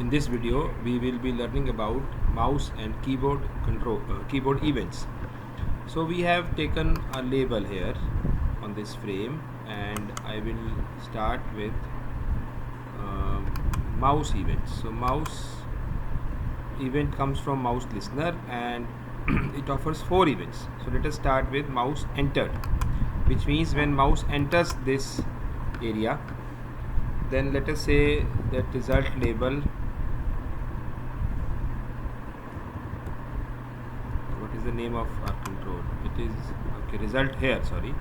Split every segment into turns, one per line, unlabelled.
In this video we will be learning about mouse and keyboard events. So we have taken a label here on this frame, and I will start with mouse events. So mouse event comes from mouse listener, and it offers 4 events. So let us start with mouse entered, which means when mouse enters this area, then let us say that result label, what is the name of our control? It is okay, result here, sorry.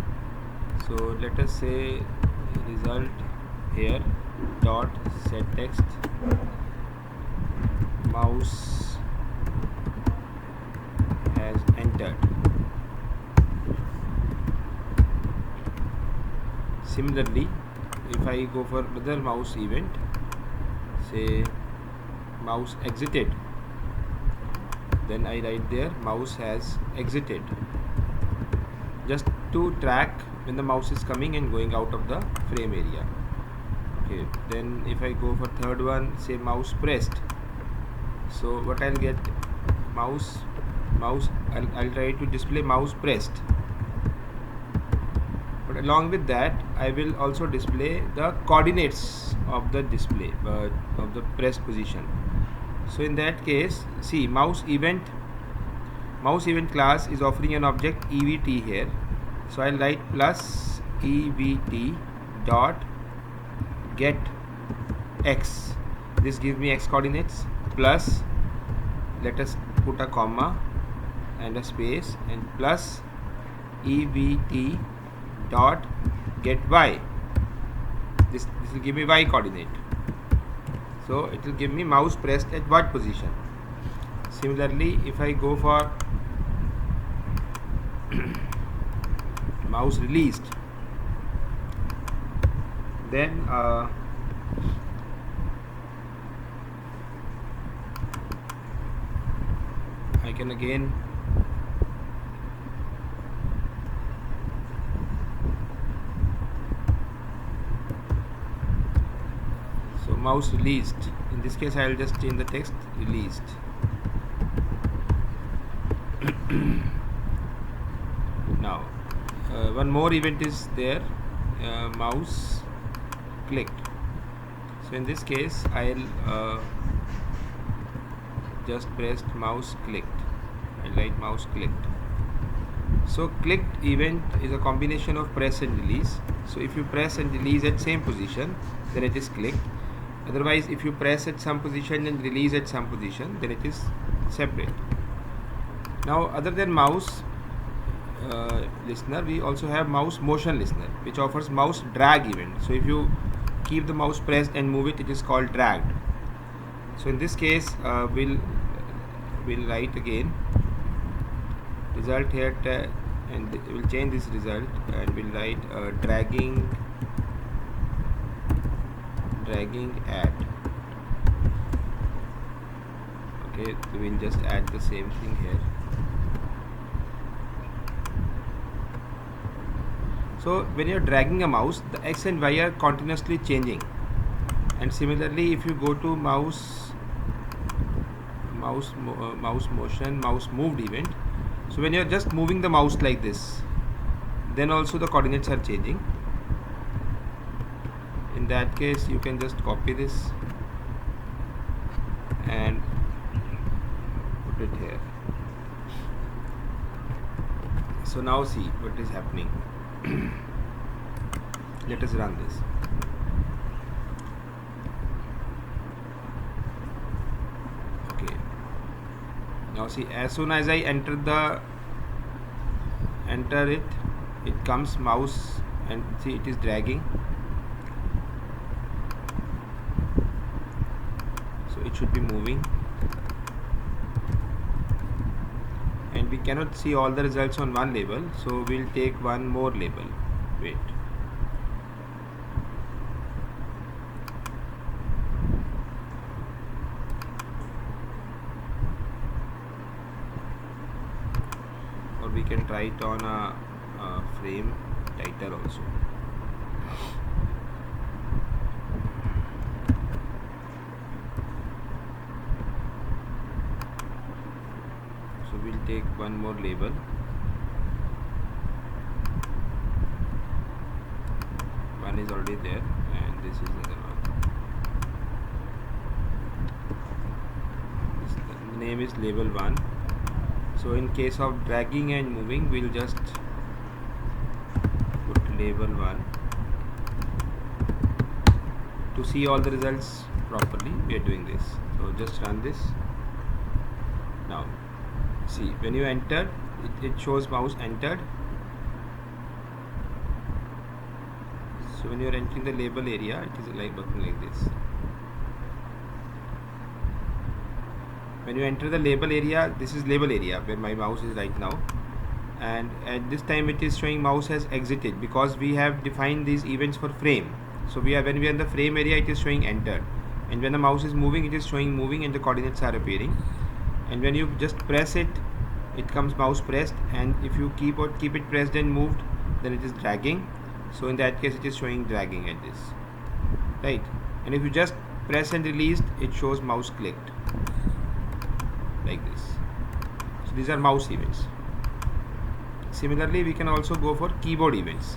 So let us say result here dot set text mouse has entered. Similarly, if I go for another mouse event, say mouse exited, then I write there mouse has exited, just to track when the mouse is coming and going out of the frame area. Okay, then if I go for third one, say mouse pressed, so what I'll get, I'll try to display mouse pressed, but along with that I will also display the coordinates of the display of the pressed position. So in that case, see, mouse event class is offering an object evt here, so I'll write plus evt dot get x, this gives me x coordinates, plus, let us put a comma and a space, and plus evt dot get y, this will give me y coordinate. So it will give me mouse pressed at what position. Similarly, if I go for mouse released, then I can again mouse released. In this case I will just change the text released. Now one more event is there, mouse clicked. So in this case I'll just pressed mouse clicked, I'll write mouse clicked. So clicked event is a combination of press and release. So if you press and release at same position, then it is clicked. Otherwise, if you press at some position and release at some position, then it is separate. Now, other than mouse listener, we also have mouse motion listener, which offers mouse drag event. So if you keep the mouse pressed and move it, it is called dragged. So in this case, we'll write again result here, and we'll change this result, and we'll write dragging add. Okay, so we'll just add the same thing here. So when you're dragging a mouse, the x and y are continuously changing, and similarly if you go to mouse motion, mouse moved event, so when you're just moving the mouse like this, then also the coordinates are changing. In that case, you can just copy this and put it here. So now see what is happening. Let us run this. Okay, now see, as soon as I enter it, it comes mouse, and see it is dragging. It should be moving, and we cannot see all the results on one label, so we'll take one more label. Wait, or we can try it on a frame title also. we'll take one more label. One is already there, and this is the other one. The name is label 1. So in case of dragging and moving, we'll just put label 1. To see all the results properly, we are doing this. So just run this. Now see, when you enter, it shows mouse entered. So when you are entering the label area, it is like working like this. When you enter the label area, this is label area where my mouse is right now, and at this time it is showing mouse has exited because we have defined these events for frame. So when we are in the frame area, it is showing entered, and when the mouse is moving, it is showing moving and the coordinates are appearing. And when you just press it, it comes mouse pressed, and if you keep it pressed and moved, then it is dragging. So in that case, it is showing dragging at this, right? And if you just press and released, it shows mouse clicked like this. So these are mouse events. Similarly, we can also go for keyboard events.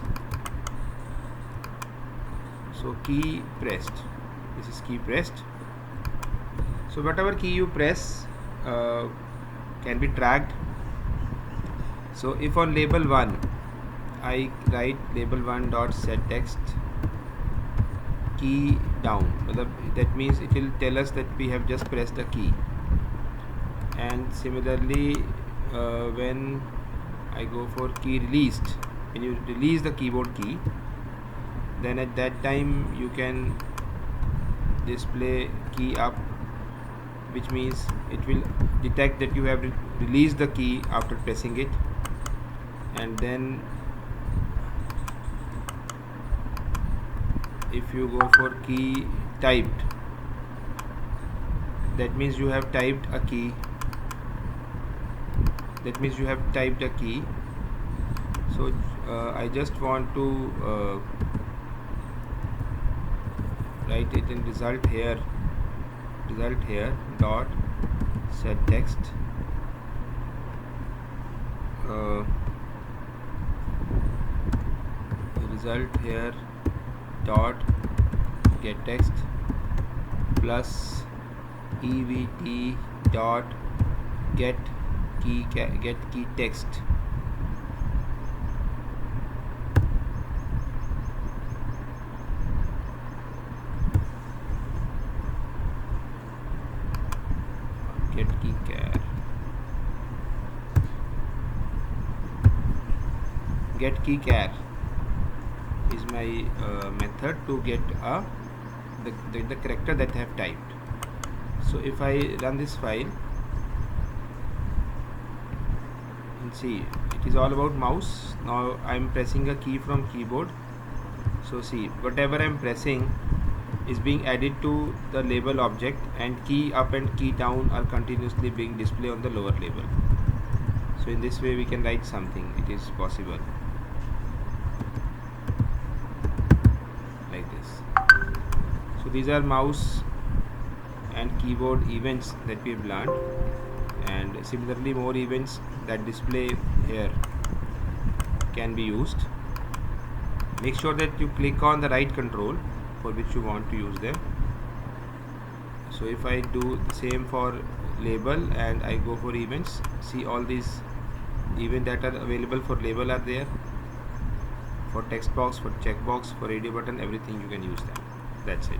So key pressed, this is key pressed. So whatever key you press can be dragged. So if on label 1 I write label 1 dot set text key down, that means it will tell us that we have just pressed a key. And similarly, when I go for key released, when you release the keyboard key, then at that time you can display key up, which means it will detect that you have released the key after pressing it. And then if you go for key typed, that means you have typed a key. So I just want to write it in result here dot set text result here dot get text plus evt dot get key text. Get key char. Get key char is my method to get the character that I have typed. So if I run this file and see, it is all about mouse. Now I am pressing a key from keyboard. So see, whatever I am pressing is being added to the label object, and key up and key down are continuously being displayed on the lower label. So in this way we can write something. It is possible like this. So these are mouse and keyboard events that we have learned, and similarly more events that display here can be used. Make sure that you click on the right control for which you want to use them. So if I do the same for label and I go for events, see all these events that are available for label are there. For text box, for checkbox, for radio button, everything you can use them. That's it.